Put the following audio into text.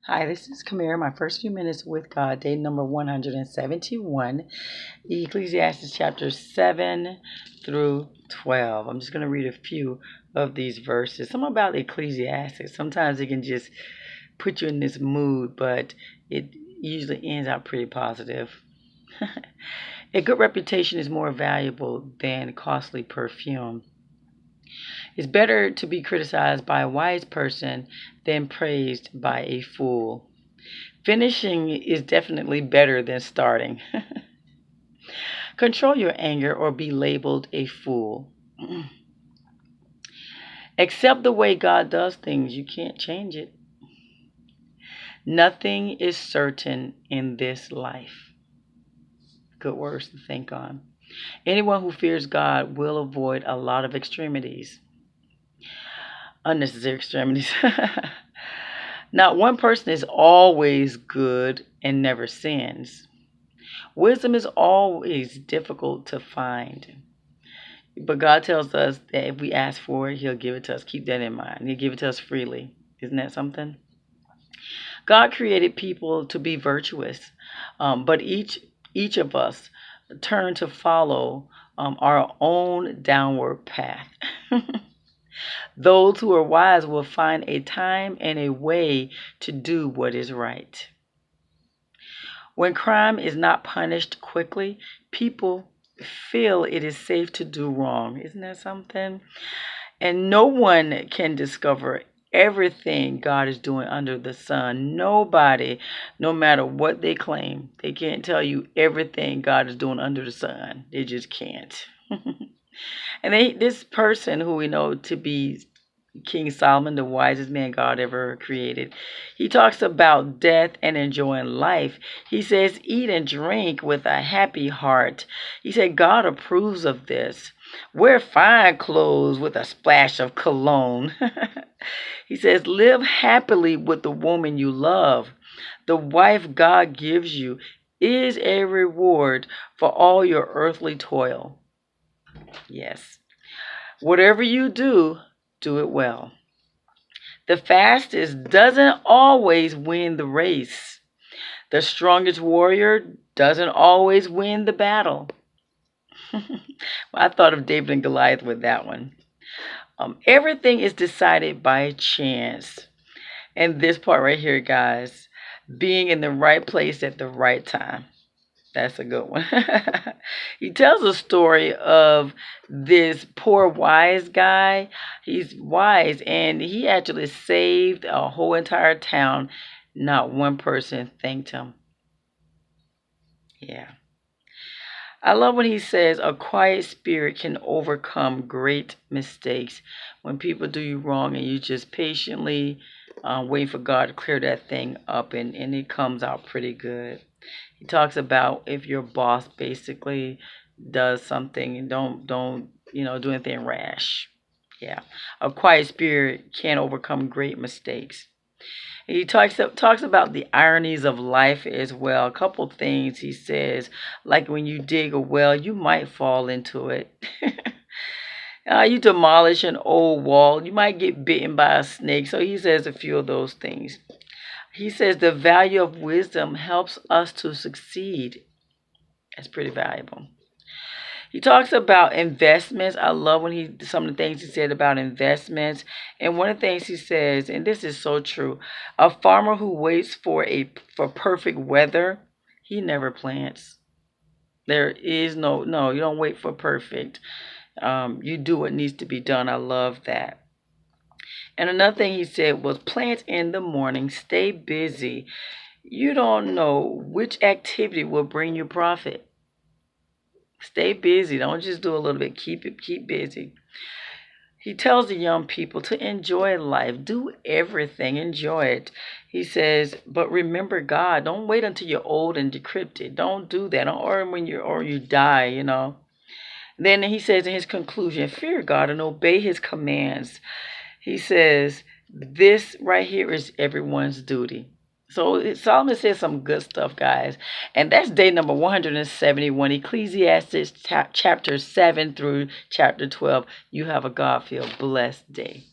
Hi, this is Kamera, my first few minutes with God, day number 171, Ecclesiastes chapter 7 through 12. I'm just going to read a few of these verses. Some about Ecclesiastes. Sometimes it can just put you in this mood, but it usually ends out pretty positive. A good reputation is more valuable than costly perfume. It's better to be criticized by a wise person than praised by a fool. Finishing is definitely better than starting. Control your anger or be labeled a fool. Accept the way God does things. You can't change it. Nothing is certain in this life. Good words to think on. Anyone who fears God will avoid a lot of extremities. Unnecessary extremities. Not one person is always good and never sins. Wisdom is always difficult to find. But God tells us that if we ask for it, He'll give it to us. Keep that in mind. He'll give it to us freely. Isn't that something? God created people to be virtuous, but each of us turn to follow our own downward path. Those who are wise will find a time and a way to do what is right. When crime is not punished quickly, people feel it is safe to do wrong. Isn't that something? And no one can discover everything God is doing under the sun. Nobody, no matter what they claim, they can't tell you everything God is doing under the sun. They just can't. And this person who we know to be King Solomon, the wisest man God ever created, he talks about death and enjoying life. He says, eat and drink with a happy heart. He said, God approves of this. Wear fine clothes with a splash of cologne. He says, live happily with the woman you love. The wife God gives you is a reward for all your earthly toil. Yes. Whatever you do, do it well. The fastest doesn't always win the race. The strongest warrior doesn't always win the battle. Well, I thought of David and Goliath with that one. Everything is decided by chance. And this part right here, guys, being in the right place at the right time. That's a good one. He tells a story of this poor wise guy. He's wise, and he actually saved a whole entire town. Not one person thanked him. Yeah. I love when he says a quiet spirit can overcome great mistakes. When people do you wrong and you just patiently wait for God to clear that thing up, and it comes out pretty good. He talks about if your boss basically does something and don't do anything rash. Yeah, a quiet spirit can overcome great mistakes. He talks about the ironies of life as well. A couple things he says, like when you dig a well, you might fall into it. You demolish an old wall, you might get bitten by a snake. So he says a few of those things. He says the value of wisdom helps us to succeed. That's pretty valuable. He talks about investments. I love when some of the things he said about investments. And one of the things he says, and this is so true, a farmer who waits for perfect weather, he never plants. There is no, you don't wait for perfect. You do what needs to be done. I love that. And another thing he said was plant in the morning, stay busy. You don't know which activity will bring you profit. Stay busy. Don't just do a little bit. Keep busy. He tells the young people to enjoy life. Do everything. Enjoy it. He says, but remember God. Don't wait until you're old and decrepit. Don't do that. Or when you die, Then he says in his conclusion, fear God and obey his commands. He says, this right here is everyone's duty. So Solomon says some good stuff, guys. And that's day number 171, Ecclesiastes chapter 7 through chapter 12. You have a God-filled, blessed day.